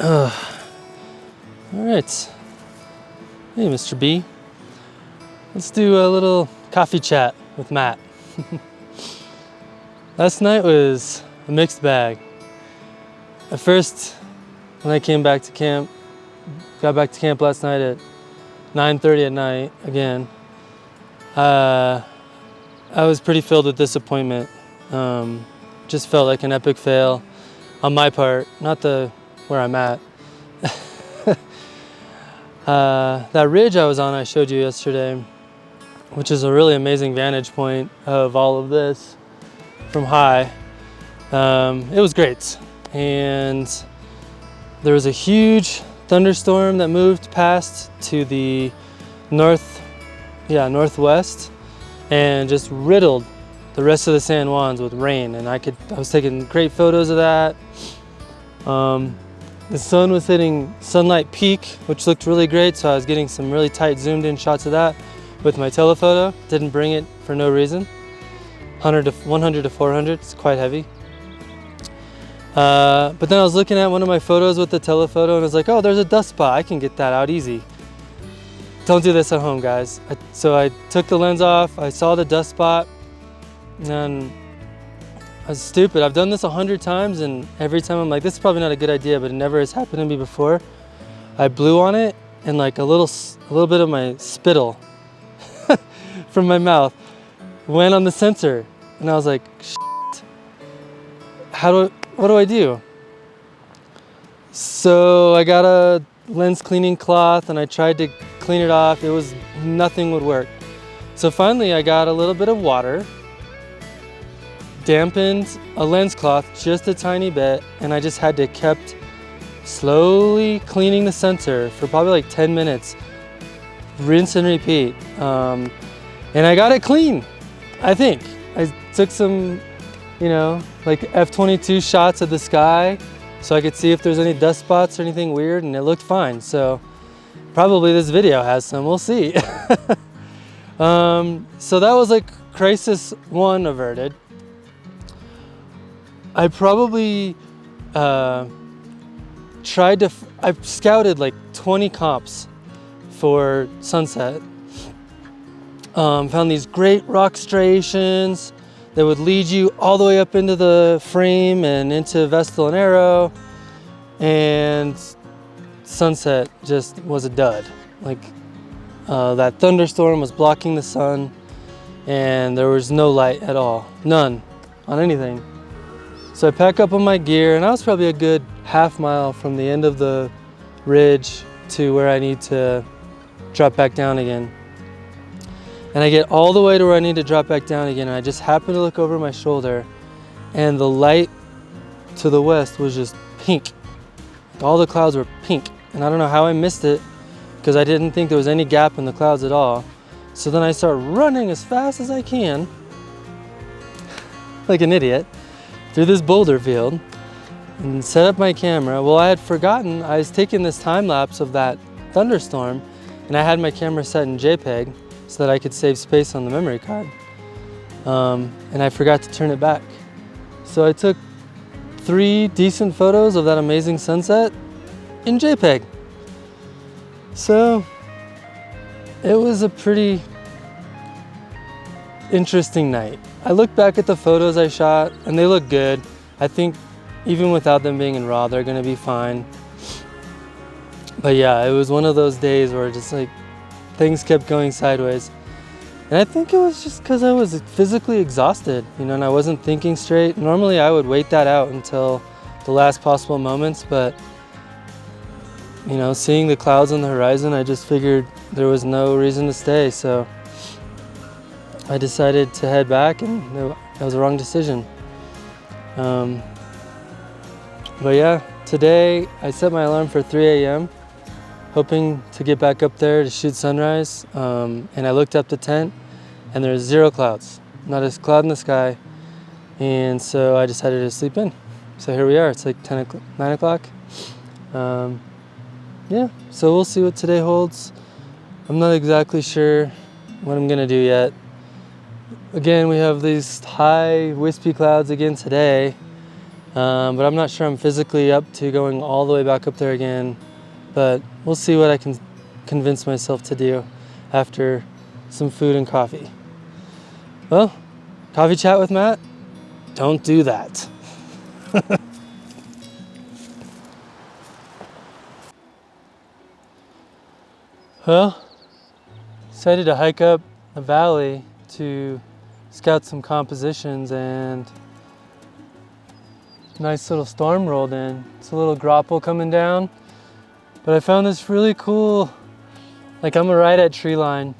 All right. Hey, Mr. B. Let's do a little coffee chat with Matt. Last night was a mixed bag. At first, when I came back to camp, got back to camp last night at 9:30 at night again, I was pretty filled with disappointment. Just felt like an epic fail on my part, not where I'm at. That ridge I was on, I showed you yesterday, which is a really amazing vantage point of all of this from high. It was great. And there was a huge thunderstorm that moved past to the northwest and just riddled the rest of the San Juans with rain. And I was taking great photos of that. The sun was hitting sunlight peak, which looked really great, so I was getting some really tight zoomed in shots of that with my telephoto. Didn't bring it for no reason. 100 to 400, it's quite heavy. But then I was looking at one of my photos with the telephoto and I was like, oh, there's a dust spot, I can get that out easy. Don't do this at home, guys. So I took the lens off, I saw the dust spot, and I was stupid. I've done this 100 times and every time I'm like, this is probably not a good idea, but it never has happened to me before. I blew on it and like a little bit of my spittle from my mouth went on the sensor. And I was like, shit, what do I do? So I got a lens cleaning cloth and I tried to clean it off. Nothing would work. So finally I got a little bit of water, dampened a lens cloth just a tiny bit, and I just had to kept slowly cleaning the sensor for probably like 10 minutes, rinse and repeat. And I got it clean, I think. I took some, like F-22 shots of the sky so I could see if there's any dust spots or anything weird, and it looked fine. So probably this video has some, we'll see. So that was like crisis 1 averted. I probably I scouted like 20 comps for sunset. Found these great rock striations that would lead you all the way up into the frame and into Vestal and Arrow, and sunset just was a dud. Like that thunderstorm was blocking the sun and there was no light at all, none on anything. So I pack up on my gear and I was probably a good half mile from the end of the ridge to where I need to drop back down again. And I get all the way to where I need to drop back down again, and I just happen to look over my shoulder and the light to the west was just pink. All the clouds were pink, and I don't know how I missed it because I didn't think there was any gap in the clouds at all. So then I start running as fast as I can, like an idiot, through this boulder field and set up my camera. Well, I had forgotten I was taking this time lapse of that thunderstorm, and I had my camera set in JPEG so that I could save space on the memory card. And I forgot to turn it back. So I took 3 decent photos of that amazing sunset in JPEG. So it was a pretty interesting night. I look back at the photos I shot and they look good. I think even without them being in RAW, they're gonna be fine. But yeah, it was one of those days where just like things kept going sideways. And I think it was just because I was physically exhausted, and I wasn't thinking straight. Normally I would wait that out until the last possible moments, but seeing the clouds on the horizon, I just figured there was no reason to stay. So I decided to head back, and that was the wrong decision. But yeah, today I set my alarm for 3 a.m. hoping to get back up there to shoot sunrise. And I looked up the tent and there's 0 clouds, not a cloud in the sky. And so I decided to sleep in. So here we are, it's like 9 o'clock. Yeah, so we'll see what today holds. I'm not exactly sure what I'm gonna do yet. Again, we have these high wispy clouds again today. but I'm not sure I'm physically up to going all the way back up there again, but we'll see what I can convince myself to do after some food and coffee. Well, coffee chat with Matt? Don't do that. Well, decided to hike up a valley to scout some compositions, and nice little storm rolled in. It's a little grapple coming down, but I found this really cool, like I'm right at tree line.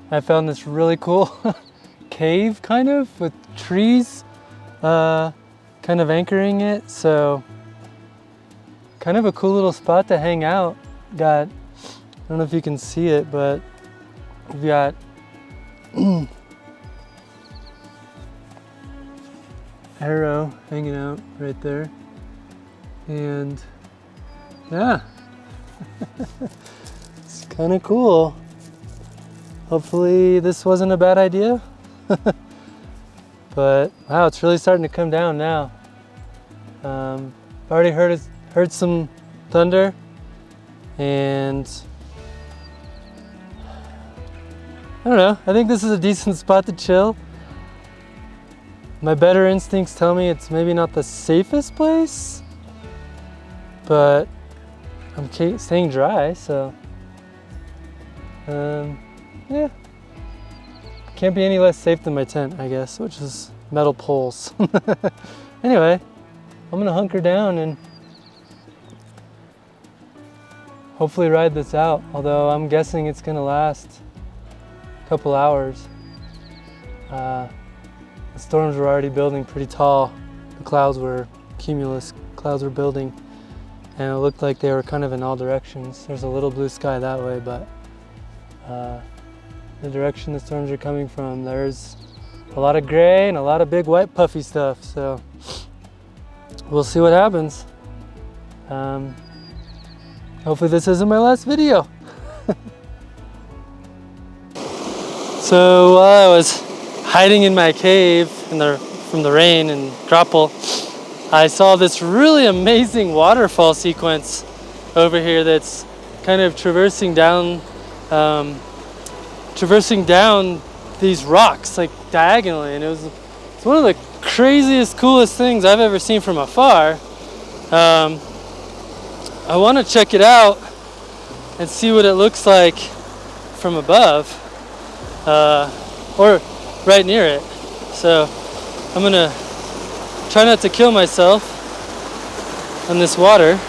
I found this really cool cave kind of with trees kind of anchoring it. So kind of a cool little spot to hang out. Got, I don't know if you can see it, but we've got arrow hanging out right there. And yeah, it's kind of cool. Hopefully this wasn't a bad idea. But wow, it's really starting to come down now. Already heard some thunder, and I don't know, I think this is a decent spot to chill. My better instincts tell me it's maybe not the safest place, but I'm staying dry, so yeah. Can't be any less safe than my tent, I guess, which is metal poles. Anyway, I'm gonna hunker down and hopefully ride this out, although I'm guessing it's gonna last a couple hours. The storms were already building pretty tall. The clouds were, cumulus clouds were building, and it looked like they were kind of in all directions. There's a little blue sky that way, but the direction the storms are coming from, there's a lot of gray and a lot of big white puffy stuff, so we'll see what happens. Hopefully this isn't my last video. So while I was hiding in my cave from the rain and grapple, I saw this really amazing waterfall sequence over here that's kind of traversing down these rocks like diagonally, and it's one of the craziest, coolest things I've ever seen from afar. I want to check it out and see what it looks like from above, or right near it. So I'm gonna try not to kill myself on this water.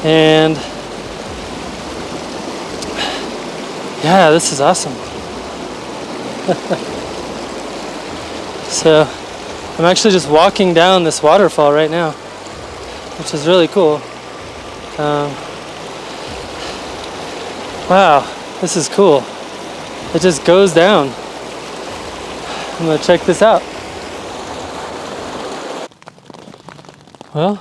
And yeah, this is awesome. So I'm actually just walking down this waterfall right now, which is really cool. Wow, this is cool. It just goes down. I'm gonna check this out. Well,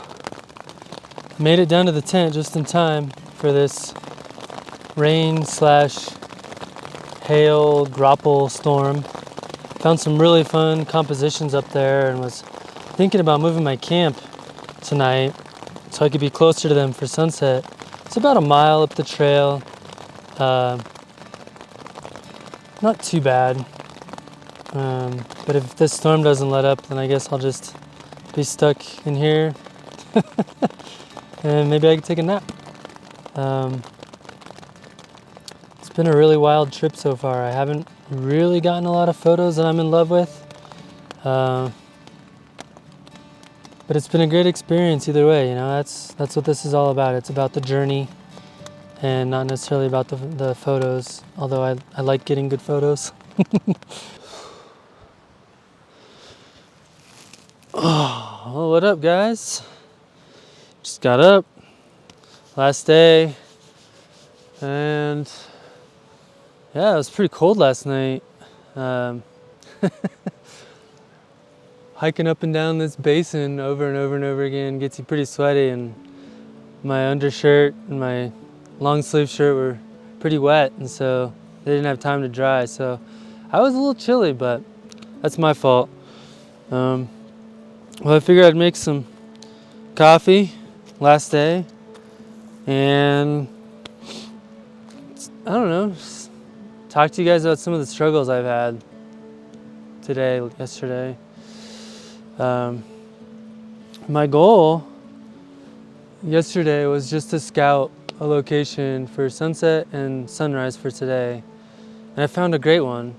made it down to the tent just in time for this rain/hail grapple storm. Found some really fun compositions up there and was thinking about moving my camp tonight so I could be closer to them for sunset. It's about a mile up the trail. Not too bad. But if this storm doesn't let up, then I guess I'll just be stuck in here. And maybe I can take a nap. It's been a really wild trip so far. I haven't really gotten a lot of photos that I'm in love with. But it's been a great experience either way, you know. That's what this is all about. It's about the journey and not necessarily about the photos, although I like getting good photos. Oh, well, what up, guys? Just got up, last day, and yeah, it was pretty cold last night. Hiking up and down this basin over and over and over again gets you pretty sweaty, and my undershirt and my long sleeve shirt were pretty wet, and so they didn't have time to dry, so I was a little chilly, but That's my fault. Well, I figured I'd make some coffee last day, and I don't know, just talk to you guys about some of the struggles I've had today, yesterday. My goal yesterday was just to scout a location for sunset and sunrise for today, and I found a great one.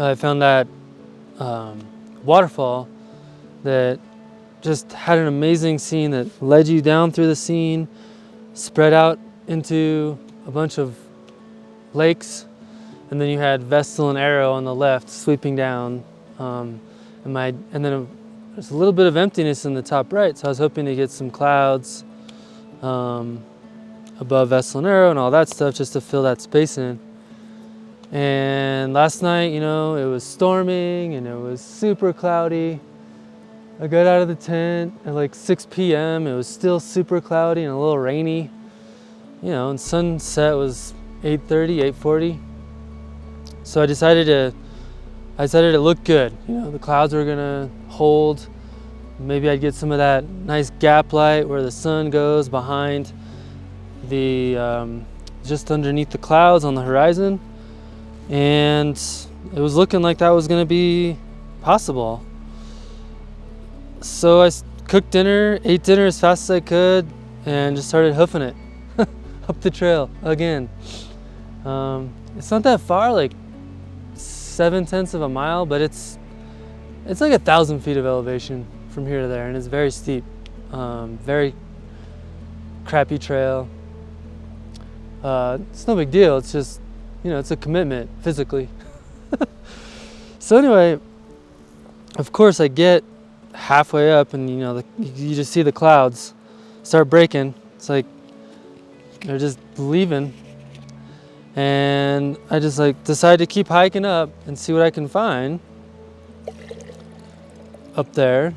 I found that waterfall that just had an amazing scene that led you down through the scene, spread out into a bunch of lakes, and then you had Vestal and Arrow on the left sweeping down, and then there's a little bit of emptiness in the top right, so I was hoping to get some clouds above Vestal and Arrow and all that stuff just to fill that space in. And last night, you know, it was storming and it was super cloudy. I got out of the tent at like 6 p.m. It was still super cloudy and a little rainy, you know, and sunset was 8:30, 8:40. So I decided to look good. You know, the clouds were gonna hold. Maybe I'd get some of that nice gap light where the sun goes behind the, just underneath the clouds on the horizon. And it was looking like that was gonna be possible. So I cooked dinner, ate dinner as fast as I could, and just started hoofing it up the trail again. It's not that far, like 0.7 of a mile, but it's like 1,000 feet of elevation from here to there, and it's very steep, very crappy trail. It's no big deal. It's just, you know, it's a commitment physically. So anyway, of course I get halfway up and, you know, you just see the clouds start breaking. It's like they're just leaving. And I just like decide to keep hiking up and see what I can find up there.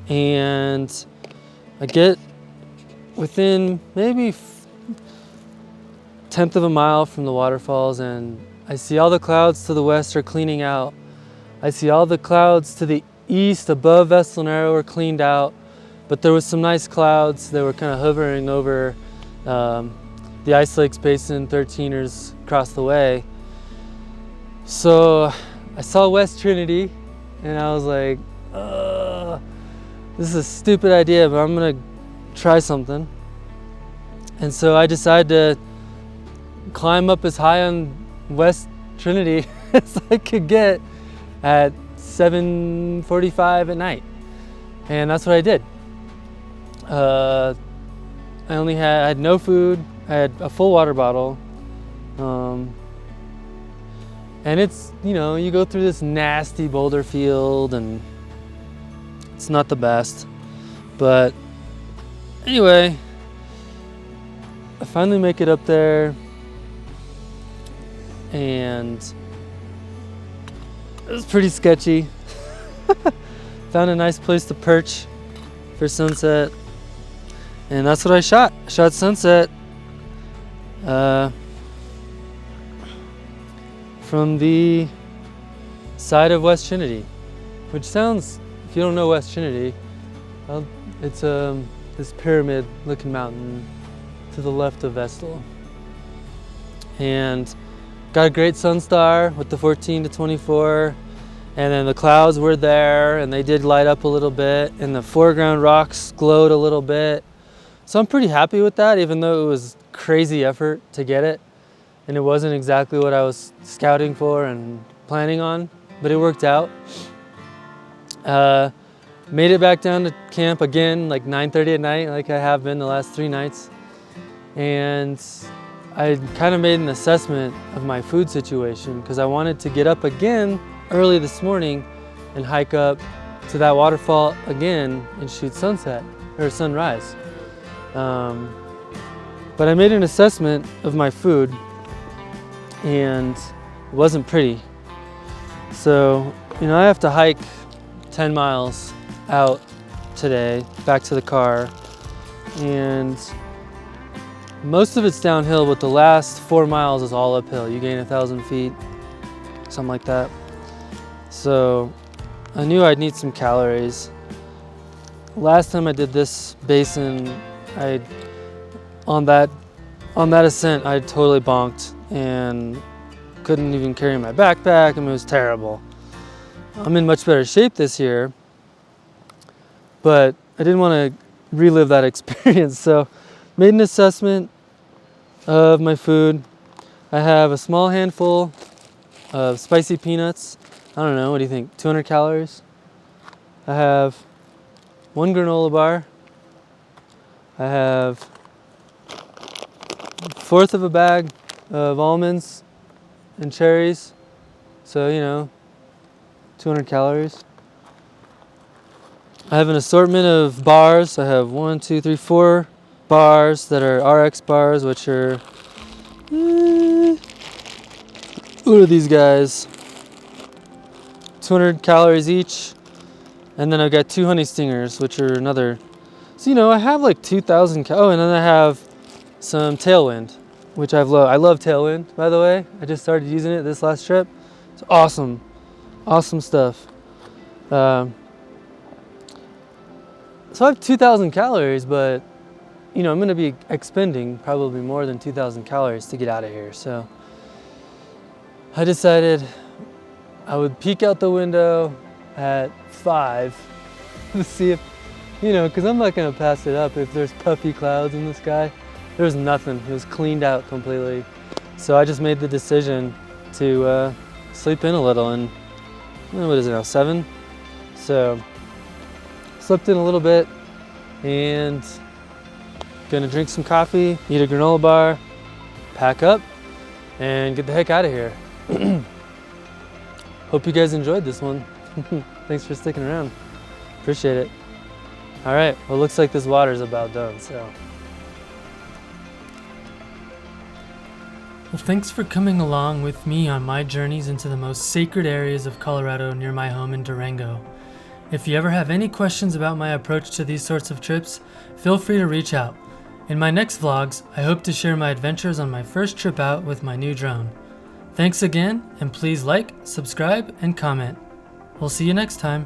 And I get within maybe 1/10 of a mile from the waterfalls, and I see all the clouds to the west are cleaning out. I see all the clouds to the east above Vestal and Arrow are cleaned out, but there was some nice clouds that were kind of hovering over the Ice Lakes Basin 13ers across the way. So I saw West Trinity and I was like, this is a stupid idea, but I'm gonna try something. And so I decided to climb up as high on West Trinity as I could get at 7:45 at night. And that's what I did. I had no food. I had a full water bottle. And it's, you know, you go through this nasty boulder field and it's not the best. But anyway, I finally make it up there and it was pretty sketchy. Found a nice place to perch for sunset. And that's what I shot. I shot sunset from the side of West Trinity, which sounds, if you don't know West Trinity, well, it's this pyramid-looking mountain to the left of Vestal. And got a great sun star with the 14 to 24. And then the clouds were there and they did light up a little bit and the foreground rocks glowed a little bit. So I'm pretty happy with that, even though it was crazy effort to get it. And it wasn't exactly what I was scouting for and planning on, but it worked out. Made it back down to camp again, like 9:30 at night, like I have been the last 3 nights. And I kind of made an assessment of my food situation because I wanted to get up again early this morning and hike up to that waterfall again and shoot sunset or sunrise. But I made an assessment of my food and it wasn't pretty. So, you know, I have to hike 10 miles out today back to the car, and most of it's downhill, but the last 4 miles is all uphill. You gain 1,000 feet, something like that. So I knew I'd need some calories. Last time I did this basin, on that ascent, I totally bonked and couldn't even carry my backpack, and it was terrible. I'm in much better shape this year, but I didn't want to relive that experience. So made an assessment of my food. I have a small handful of spicy peanuts. I don't know, what do you think? 200 calories. I have 1 granola bar. I have 1/4 of a bag of almonds and cherries. So, you know, 200 calories. I have an assortment of bars. I have 1, 2, 3, 4 bars that are RX bars, which are, what are these guys? 200 calories each. And then I've got 2 honey stingers, which are another. So, you know, I have like 2,000 oh, and then I have some Tailwind, which I love Tailwind, by the way. I just started using it this last trip. It's awesome. Awesome stuff. So I have 2,000 calories, but, you know, I'm going to be expending probably more than 2,000 calories to get out of here. So I decided I would peek out the window at 5 to see if, you know, because I'm not going to pass it up if there's puffy clouds in the sky. There was nothing. It was cleaned out completely. So I just made the decision to sleep in a little, and what is it now, 7? So slept in a little bit and gonna drink some coffee, eat a granola bar, pack up, and get the heck out of here. Hope you guys enjoyed this one. Thanks for sticking around. Appreciate it. All right, well, looks like this water's about done, so. Well, thanks for coming along with me on my journeys into the most sacred areas of Colorado near my home in Durango. If you ever have any questions about my approach to these sorts of trips, feel free to reach out. In my next vlogs, I hope to share my adventures on my first trip out with my new drone. Thanks again, and please like, subscribe, and comment. We'll see you next time.